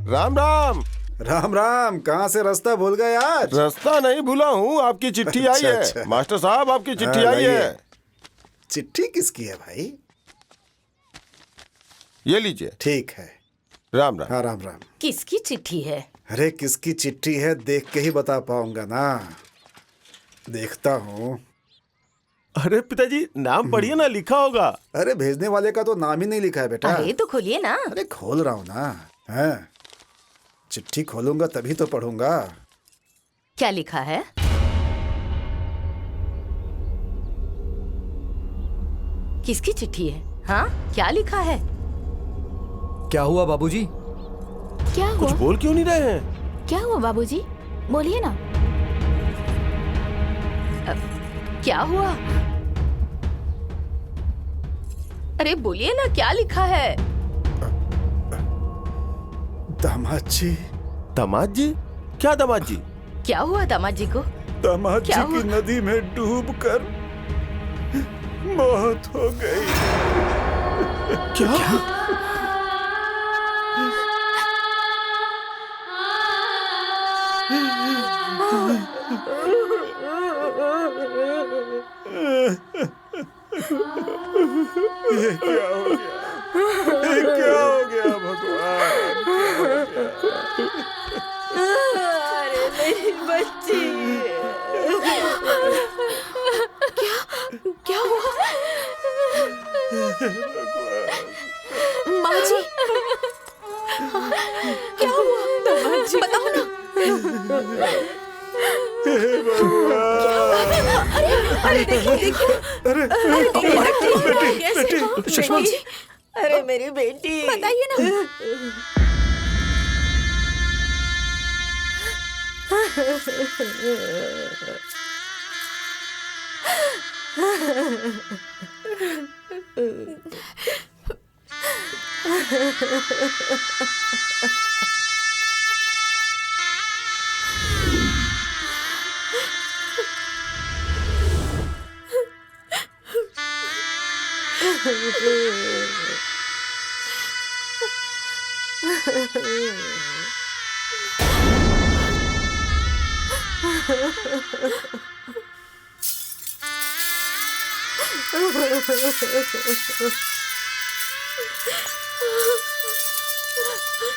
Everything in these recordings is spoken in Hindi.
राम राम। राम राम। कहाँ से रास्ता भूल गए आज? रास्ता नहीं भूला हूँ, आपकी चिट्ठी आई है। अच्छा। मास्टर साहब आपकी चिट्ठी आई है। चिट्ठी किसकी है भाई? ये लीजिए। ठीक है। राम राम। हाँ राम राम। किसकी चिट्ठी है? अरे किसकी चिट्ठी है देख के ही बता पाऊंगा ना। देखता हूँ। अरे पिताजी नाम पढ़िए ना, लिखा होगा। अरे भेजने वाले का तो नाम ही नहीं लिखा है बेटा। अरे तो खोलिए ना। अरे खोल रहा हूँ ना। हैं? चिट्ठी खोलूंगा तभी तो पढ़ूंगा। क्या लिखा है? किसकी चिट्ठी है? हाँ, क्या लिखा है? क्या हुआ बाबूजी? क्या हुआ? कुछ बोल क्यों नहीं रहे हैं? क्या हुआ बाबूजी? बोलिए ना। क्या हुआ? अरे बोलिए ना, क्या लिखा है? दामाद जी। दामाद जी? क्या दामाद जी? क्या हुआ दामाद जी को? दामाद जी क्या की हुआ? नदी में डूबकर मौत हो गई। क्या? ये क्या हो गया? ये क्या हो गया भगवान? अरे मेरी बच्ची। क्या हुआ? माँ जी, क्या हुआ? बताओ ना। अरे देखिए देखिए। बेटी सुषमा जी, अरे मेरी बेटी, बताइए ना।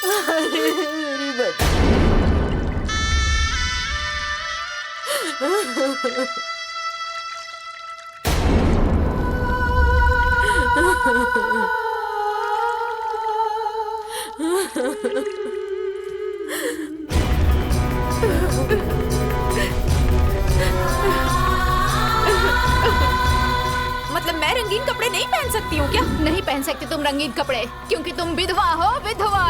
मेरी बच्ची। मतलब मैं रंगीन कपड़े नहीं पहन सकती हूँ क्या? नहीं पहन सकती तुम रंगीन कपड़े, क्योंकि तुम विधवा हो, विधवा।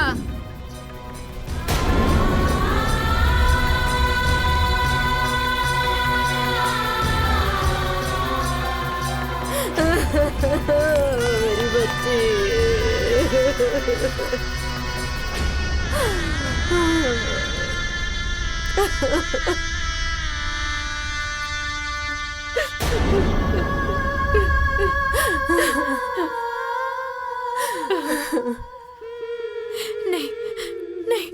मेरी बच्ची। नहीं नहीं।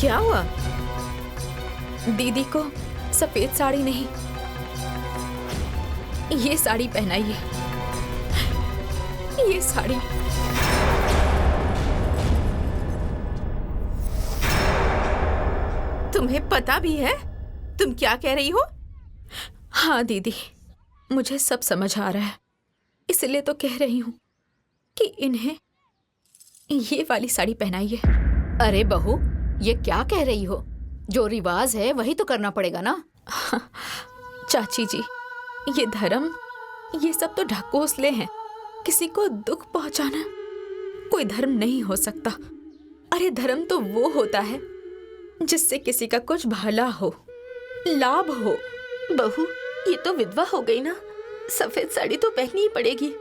क्या हुआ? दीदी को सफेद साड़ी नहीं, ये साड़ी पहनाइए। ये साड़ी। तुम्हें पता भी है तुम क्या कह रही हो? हाँ दीदी, मुझे सब समझ आ रहा है, इसलिए तो कह रही हूँ कि इन्हें ये वाली साड़ी पहनाइए। अरे बहू, ये क्या कह रही हो? जो रिवाज है वही तो करना पड़ेगा ना। चाची जी, ये धर्म, ये सब तो ढकोसले हैं। किसी को दुख पहुंचाना कोई धर्म नहीं हो सकता। अरे धर्म तो वो होता है जिससे किसी का कुछ भला हो, लाभ हो। बहू, ये तो विधवा हो गई ना, सफेद साड़ी तो पहननी ही पड़ेगी।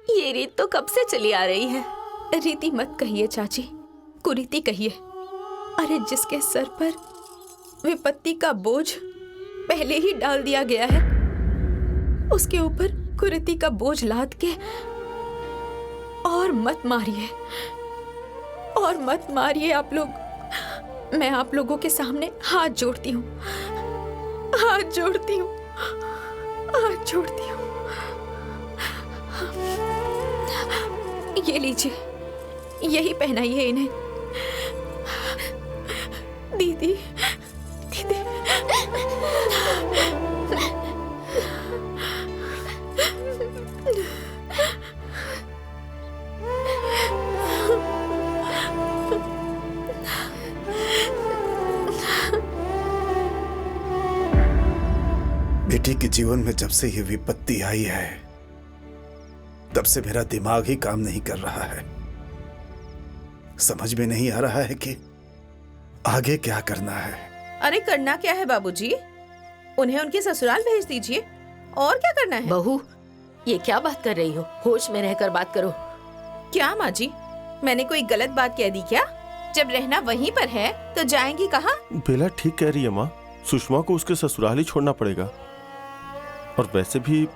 ये रीत तो कब से चली आ रही है। रीति मत कहिए चाची, कुरीति कहिए। अरे जिसके सर पर विपत्ति का बोझ पहले ही डाल दिया गया है, उसके ऊपर कुरीति का बोझ लाद के और मत मारिए, और मत मारिए आप लोग। मैं आप लोगों के सामने हाथ जोड़ती हूँ, हाथ जोड़ती हूँ, हाथ जोड़ती हूँ। ये लीजिए, यही पहनाइए इन्हें। दीदी, दीदी। बेटी के जीवन में जब से ये विपत्ति आई है, तब से मेरा दिमाग ही काम नहीं कर रहा है। समझ में नहीं आ रहा है कि आगे क्या करना है। अरे करना क्या है बाबूजी, उन्हें उनके ससुराल भेज दीजिए, और क्या करना है। बहू, ये क्या बात कर रही हो? होश में रहकर बात करो। क्या माँ जी, मैंने कोई गलत बात कह दी क्या? जब रहना वहीं पर है तो जाएंगी कहाँ? बेला ठीक कह रही है माँ, सुषमा को उसके ससुराल ही छोड़ना पड़ेगा। और वैसे भी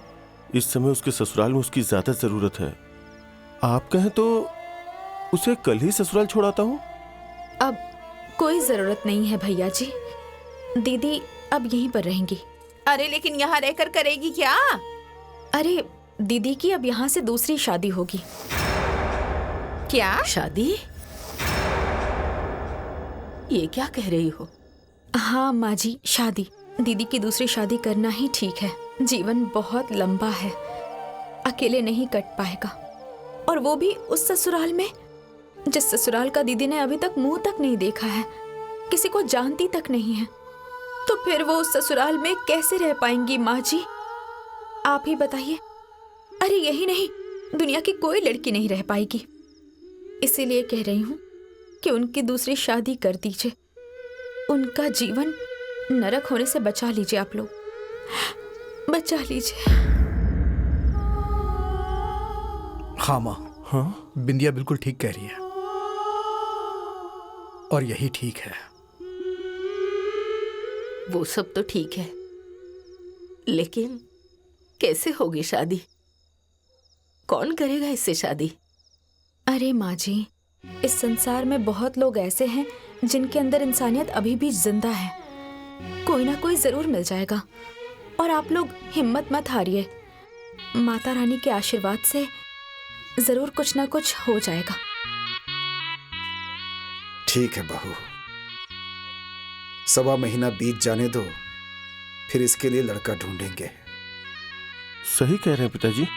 इस समय उसके ससुराल में उसकी ज्यादा जरूरत है। आप कहें तो उसे कल ही ससुराल छोड़ाता हूँ। अब कोई जरूरत नहीं है भैया जी, दीदी अब यहीं पर रहेंगी। अरे लेकिन यहाँ रहकर करेगी क्या? अरे दीदी की अब यहाँ से दूसरी शादी होगी। क्या? शादी? ये क्या कह रही हो? हाँ माँ जी, शादी। दीदी की दूसरी शादी करना ही ठीक है। जीवन बहुत लंबा है, अकेले नहीं कट पाएगा, और वो भी उस ससुराल में जिस ससुराल का दीदी ने अभी तक मुंह तक नहीं देखा है, किसी को जानती तक नहीं है। तो फिर वो उस ससुराल में कैसे रह पाएंगी माँ जी, आप ही बताइए। अरे यही नहीं, दुनिया की कोई लड़की नहीं रह पाएगी। इसीलिए कह रही हूँ कि उनकी दूसरी शादी कर दीजिए, उनका जीवन नरक होने से बचा लीजिए। आप लोग बचा लीजिए। हाँ माँ, हाँ बिंदिया बिल्कुल ठीक कह रही है, और यही ठीक है। वो सब तो ठीक है, लेकिन कैसे होगी शादी? कौन करेगा इससे शादी? अरे माँ जी, इस संसार में बहुत लोग ऐसे हैं जिनके अंदर इंसानियत अभी भी जिंदा है। कोई ना कोई जरूर मिल जाएगा, और आप लोग हिम्मत मत हारिए। माता रानी के आशीर्वाद से जरूर कुछ ना कुछ हो जाएगा। ठीक है बहू, 1.25 महीना बीत जाने दो, फिर इसके लिए लड़का ढूंढेंगे। सही कह रहे हैं पिताजी।